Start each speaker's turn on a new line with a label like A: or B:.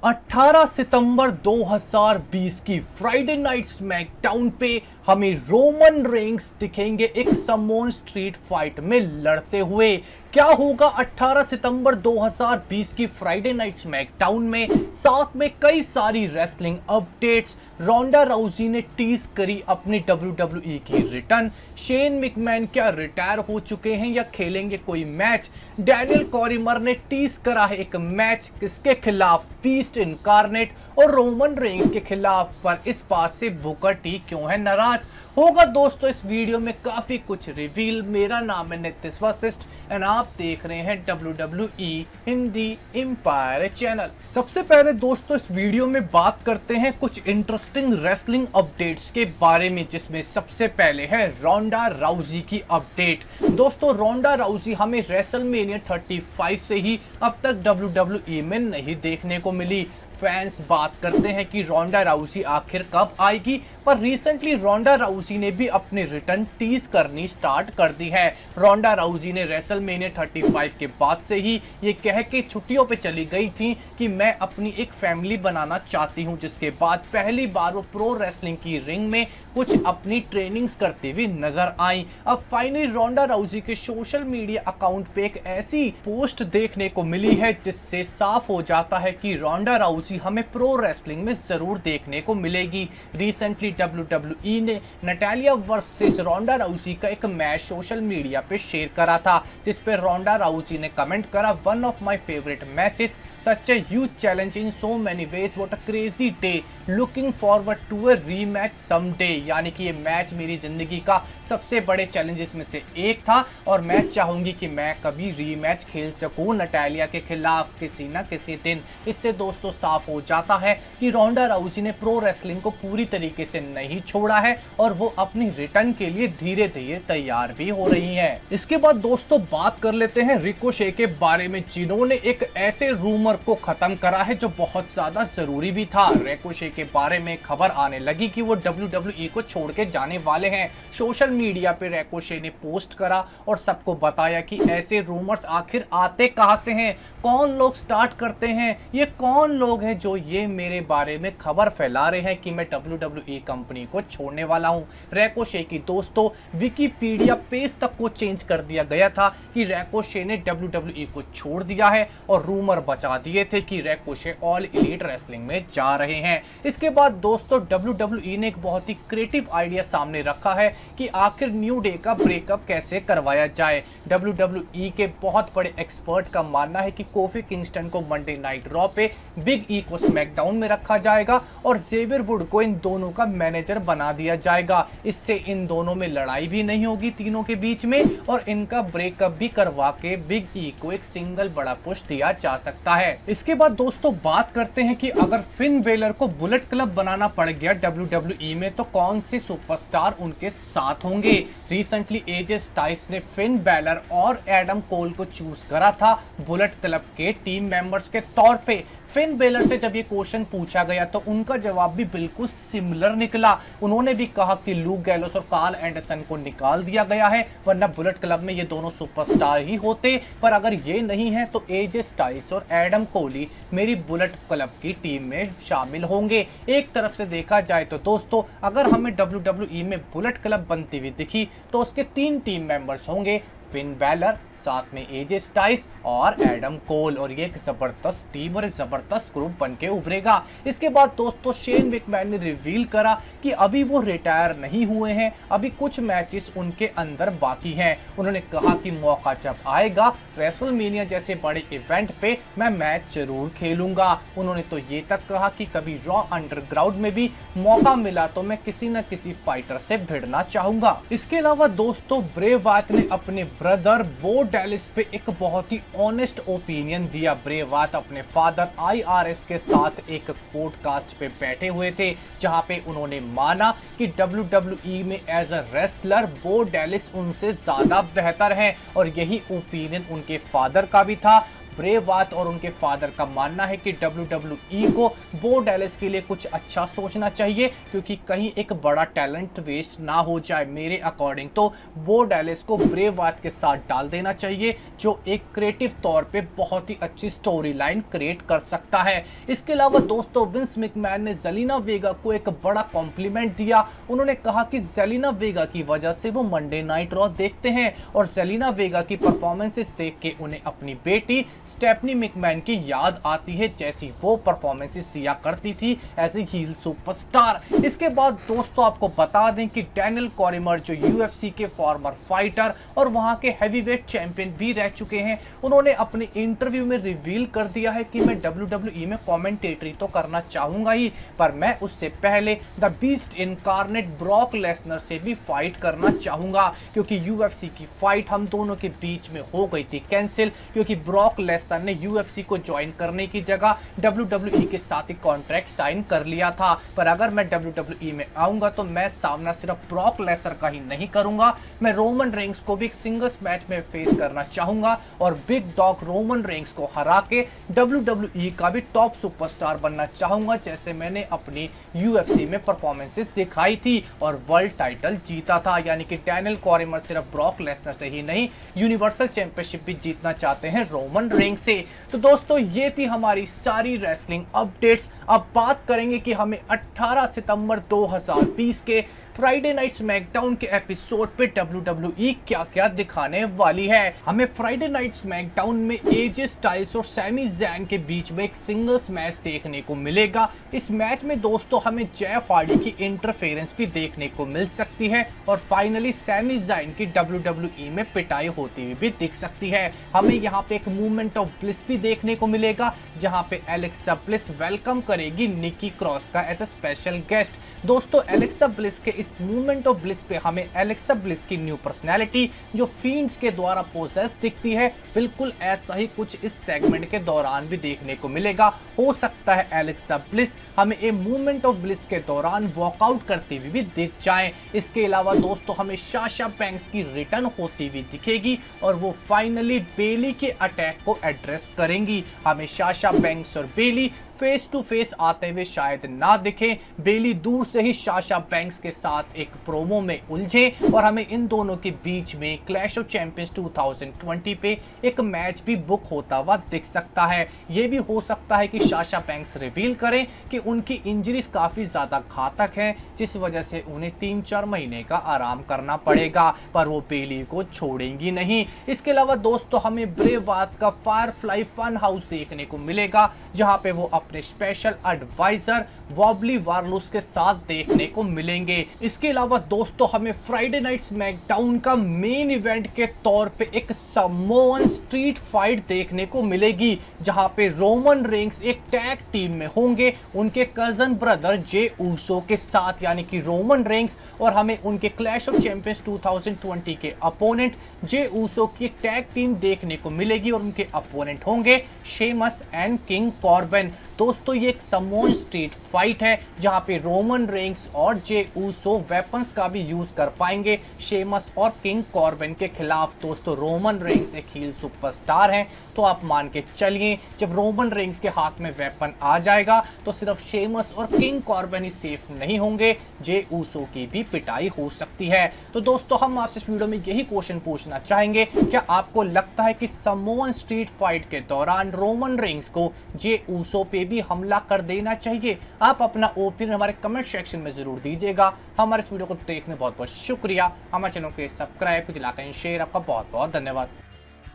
A: 18 सितंबर 2020 की Friday night SmackDown पे हमें रोमन रेंस दिखेंगे एक समोन स्ट्रीट फाइट में लड़ते हुए। क्या होगा 18 सितंबर 2020 की फ्राइडे नाइट स्मैकडाउन में? साथ में कई सारी रेसलिंग अपडेट्स। रोंडा राउजी ने टीज करी अपनी WWE की रिटर्न। शेन मैकमैन क्या रिटायर हो चुके हैं या खेलेंगे कोई मैच? डैनियल कॉरिमर ने टीज करा है एक मैच, किसके खिलाफ? बीस्ट इनकारनेट और रोमन रेंस के खिलाफ। पर इस बात से बुकर टी क्यों है नाराज? होगा दोस्तों इस वीडियो में काफी कुछ रिवील। मेरा नाम है नितिश वशिष्ठ एंड आप देख रहे हैं WWE हिंदी एम्पायर चैनल। सबसे पहले दोस्तों इस वीडियो में बात करते हैं कुछ इंटरेस्टिंग रेसलिंग अपडेट्स के बारे में, जिसमें सबसे पहले है रोंडा राउजी की अपडेट। दोस्तों रोंडा राउजी हमें रेसलमेनिया 35 से ही अब तक WWE में नहीं देखने को मिली। फैंस बात करते हैं कि रोंडा राउजी आखिर कब आएगी, पर रिसेंटली रोंडा राउजी ने भी अपनी रिटर्न टीज करनी स्टार्ट कर दी है। रोंडा राउजी ने रेसलमेनिया 35 के बाद से ही ये कह के छुट्टियों पे चली गई थी कि मैं अपनी एक फैमिली बनाना चाहती हूँ, जिसके बाद पहली बार वो प्रो रेसलिंग की रिंग में कुछ अपनी ट्रेनिंग्स करती हुई नजर आई। अब फाइनली रोंडा राउजी के सोशल मीडिया अकाउंट पे एक ऐसी पोस्ट देखने को मिली है जिससे साफ हो जाता है कि रोंडा राउजी हमें प्रो रेसलिंग में जरूर देखने को मिलेगी। रिसेंटली WWE ने नटालिया वर्सेस रोंडा राउजी का एक मैच सोशल मीडिया पे शेयर करा था, जिस पे रोंडा राउजी ने कमेंट करा, one of my favourite matches, such a huge challenge in so many ways, what a crazy day, looking forward to a rematch someday. यानी कि ये मैच मेरी जिंदगी का सबसे बड़े चैलेंजेस में से एक था और मैं चाहूंगी कि मैं कभी रीमैच खेल सकूं नटालिया के खिलाफ किसी ना किसी दिन। इससे दोस्तों साफ हो जाता है कि रोंडा राउजी ने प्रो रेसलिंग को पूरी तरीके से नहीं छोड़ा है और वो अपनी रिटर्न के लिए धीरे धीरे तैयार भी हो रही है। इसके बाद दोस्तों बात कर लेते हैं रिकोशे के बारे में, जिन्होंने एक ऐसे रूमर को खत्म करा है जो बहुत ज्यादा जरूरी भी था। रिकोशे के बारे में खबर आने लगी कि वो WWE को छोड़ के जाने वाले हैं। सोशल मीडिया पे रिकोशे ने पोस्ट करा और सबको बताया कि ऐसे रूमर्स आखिर आते कहां से हैं, कौन लोग स्टार्ट करते हैं, ये कौन लोग हैं जो ये मेरे बारे में खबर फैला रहे हैं कि मैं WWE कंपनी को छोड़ने वाला हूं। रिकोशे की दोस्तों विकिपीडिया पेज तक को चेंज कर दिया गया था कि रिकोशे ने WWE को छोड़ दिया है और रूमर बचा दिए थे कि रिकोशे ऑल एलीट रेसलिंग में जा रहे हैं। इसके बाद दोस्तों WWE ने एक बहुत ही क्रिएटिव आइडिया सामने रखा है कि आखिर न्यू डे का ब्रेकअप कैसे करवाया जाए। WWE के बहुत बड़े एक्सपर्ट का मानना है कि कोफी किंगस्टन को मंडे नाइट रॉ पे, बिग ई को स्मैकडाउन में रखा जाएगा और जेवियर वुड को इन दोनों का मैनेजर बना दिया जाएगा। इससे इन दोनों में लड़ाई भी नहीं होगी तीनों के बीच में और इनका ब्रेकअप भी करवा के बिग ई को एक सिंगल बड़ा पुश दिया जा सकता है। इसके बाद दोस्तों बात करते हैं कि अगर फिन बेलर को बुलेट क्लब बनाना पड़ गया WWE में तो कौन से सुपरस्टार उनके साथ होंगे। रिसेंटली एजे स्टाइल्स ने फिन बेलर और एडम कोल को चूज करा था बुलेट क्लब के टीम मेंबर्स के तौर पे। फिन बेलर से जब ये क्वेश्चन पूछा गया तो उनका जवाब भी बिल्कुल सिमिलर निकला। उन्होंने भी कहा कि लूक गैलोस और कार्ल एंडरसन को निकाल दिया गया है, वरना बुलेट क्लब में ये दोनों सुपरस्टार ही होते। पर अगर ये नहीं है तो एजे स्टाइल्स और एडम कोली मेरी बुलेट क्लब की टीम में शामिल होंगे। एक तरफ से देखा जाए तो दोस्तों अगर हमें WWE में बुलेट क्लब बनती हुई दिखी तो उसके 3 टीम मेंबर्स होंगे, फिन बेलर, साथ में एजे स्टाइल्स और एडम कोल, और ये एक जबरदस्त टीम और एक जबरदस्त ग्रुप बनके उभरेगा। इसके बाद दोस्तों शेन मैकमैन ने रिवील करा कि अभी वो रिटायर नहीं हुए हैं, अभी कुछ मैचेस उनके अंदर बाकी हैं। उन्होंने कहा कि मौका जब आएगा रेसलमेनिया जैसे बड़े इवेंट पे मैं मैच जरूर खेलूंगा। उन्होंने तो ये तक कहा कि कभी रॉ अंडरग्राउंड में भी मौका मिला तो मैं किसी न किसी फाइटर से भिड़ना चाहूंगा। इसके अलावा दोस्तों ब्रे वायट ने अपने ब्रदर बो डैलिस पे एक बहुत ही ऑनेस्ट ओपिनियन दिया। ब्रे वायट अपने फादर IRS के साथ एक पॉडकास्ट पे बैठे हुए थे जहां पे उन्होंने माना कि WWE में एज अ रेसलर बो डैलिस उनसे ज्यादा बेहतर है और यही ओपिनियन उनके फादर का भी था। ब्रे वाट और उनके फादर का मानना है कि WWE को बो डैलिस के लिए कुछ अच्छा सोचना चाहिए, क्योंकि कहीं एक बड़ा टैलेंट वेस्ट ना हो जाए। मेरे अकॉर्डिंग तो बो डैलिस को ब्रे वाट के साथ डाल देना चाहिए, जो एक क्रिएटिव तौर पे बहुत ही अच्छी स्टोरी लाइन क्रिएट कर सकता है। इसके अलावा दोस्तों, विंस मैकमैन ने जेलिना वेगा को एक बड़ा कॉम्प्लीमेंट दिया। उन्होंने कहा कि जेलिना वेगा की वजह से वो मंडे नाइट रॉ देखते हैं और जेलिना वेगा की परफॉर्मेंसेस देख के उन्हें अपनी बेटी स्टेफनी मैकमैन की याद आती है, जैसी वो परफॉर्मेंसेस दिया करती थी एज ए हील सुपरस्टार। इसके बाद दोस्तों, आपको बता दें कि डैनियल कॉरिमर, जो यूएफसी के फॉर्मर फाइटर और वहां के हैवीवेट चैंपियन भी रह चुके हैं, उन्होंने अपने इंटरव्यू में रिवील कर दिया है कि मैं WWE में कमेंटेटरी तो करना चाहूंगा ही, पर मैं उससे पहले the beast incarnate Brock Lesnar से भी फाइट करना चाहूंगा, क्योंकि यूएफसी की फाइट हम दोनों के बीच में हो गई थी कैंसिल, क्योंकि ब्रॉक लेसनर ने यूएफसी को ज्वाइन करने की जगह WWE के साथ ही कॉन्ट्रैक्ट साइन कर लिया था। पर अगर मैं WWE में आऊंगा तो मैं सामना सिर्फ ब्रॉक लेसनर का ही नहीं करूंगा, मैं रोमन रेंग्स को भी एक सिंगल्स मैच में फेस करना चाहूंगा और बिग डॉग रोमन रेंग्स को हरा के WWE का भी टॉप सुपरस्टार बनना चाहूंगा, जैसे मैंने अपनी यूएफसी में परफॉर्मेंसेस दिखाई थी और वर्ल्ड टाइटल जीता था। यानी कि डैनियल कॉरिमर सिर्फ ब्रॉक लेसनर से ही नहीं, यूनिवर्सल चैंपियनशिप भी जीतना चाहते हैं रोमन रेंग्स से। तो दोस्तों, ये थी हमारी सारी रेसलिंग अपडेट्स। अब बात करेंगे कि हमें 18 सितंबर 2020 के फ्राइडे नाइट स्मैकडाउन के एपिसोड पे WWE क्या क्या दिखाने वाली है। हमें फ्राइडे नाइट स्मैकडाउन में एजे स्टाइल्स और सैमी ज़ैन के बीच में एक सिंगल्स मैच देखने को मिलेगा। इस मैच में दोस्तों हमें जेफ हार्डी की इंटरफेरेंस भी देखने को मिल सकती है और फाइनली सैमी ज़ैन की WWE में पिटाई होती हुई भी दिख सकती है। हमें यहाँ पे एक मूवमेंट ऑफ ब्लिस भी देखने को मिलेगा, जहाँ पे एलेक्सा ब्लिस वेलकम करेगी निकी क्रॉस का एज ए स्पेशल गेस्ट। दोस्तों, एलेक्सा ब्लिस के इस मूवमेंट ऑफ ब्लिस पे हमें एलेक्सा ब्लिस की न्यू पर्सनैलिटी जो फील्ड्स के द्वारा पोसेस दिखती है, बिल्कुल ऐसा ही कुछ इस सेगमेंट के दौरान भी देखने को मिलेगा। हो सकता है एलेक्सा ब्लिस हमें ए मूवमेंट ऑफ ब्लिस के दौरान वॉकआउट करती हुई भी दिख जाए। इसके अलावा दोस्तों, हमें साशा बैंक्स की रिटर्न होती हुई दिखेगी और वो फाइनली बेली के अटैक को एड्रेस करेंगी। हमें साशा बैंक्स और बेली फेस टू फेस आते हुए शायद ना दिखे, बेली दूर से ही साशा बैंक्स के साथ एक प्रोमो में उलझे और हमें इन दोनों के बीच में क्लैश ऑफ चैंपियंस 2020 पे एक मैच भी बुक होता हुआ दिख सकता है। ये भी हो सकता है कि साशा बैंक्स रिवील करें कि उनकी इंजरीज काफी ज्यादा घातक है, जिस वजह से उन्हें 3-4 महीने का आराम करना पड़ेगा, पर वो बेली को छोड़ेंगी नहीं। इसके अलावा दोस्तों, हमें ब्रे वाट का फायरफ्लाई फन हाउस देखने को मिलेगा, जहां पे वो अपने स्पेशल एडवाइजर वॉबली वार्लूस के साथ देखने को मिलेंगे। इसके अलावा दोस्तों, हमें फ्राइडे नाइट स्मैकडाउन का मेन इवेंट के तौर पे एक समोअन स्ट्रीट फाइट देखने को मिलेगी, जहां पे रोमन रेंग्स एक टैग टीम में होंगे उनके कजन ब्रदर जे ऊसो के साथ, यानी कि रोमन रेंग्स, और हमें उनके क्लैश ऑफ चैंपियंस 2020 के अपोनेंट जे ऊसो की एक टैग टीम देखने को मिलेगी और उनके अपोनेंट होंगे शेमस एंड किंग कॉर्बिन। दोस्तों, ये एक समोन स्ट्रीट फाइट है जहां पे रोमन रेंग्स और जे ऊसो वेपन्स का भी यूज कर पाएंगे शेमस और किंग कॉर्बिन के खिलाफ। दोस्तों, रोमन रेंग्स एक हील सुपरस्टार हैं, तो आप मान के चलिए जब रोमन रेंग्स के हाथ में वेपन आ जाएगा तो सिर्फ शेमस और किंग कॉर्बिन ही सेफ नहीं होंगे, जे ऊसो की भी पिटाई हो सकती है। तो दोस्तों, हम आपसे इस वीडियो में यही क्वेश्चन पूछना चाहेंगे, क्या आपको लगता है कि समोन स्ट्रीट फाइट के दौरान रोमन रेंग्स को जे ऊसो पे भी हमला कर देना चाहिए? आप अपना ओपिनियन हमारे कमेंट सेक्शन में जरूर दीजिएगा। हमारे इस वीडियो को देखने बहुत बहुत शुक्रिया। हमारे चैनल को सब्सक्राइब, लाइक एंड शेयर, आपका बहुत बहुत धन्यवाद।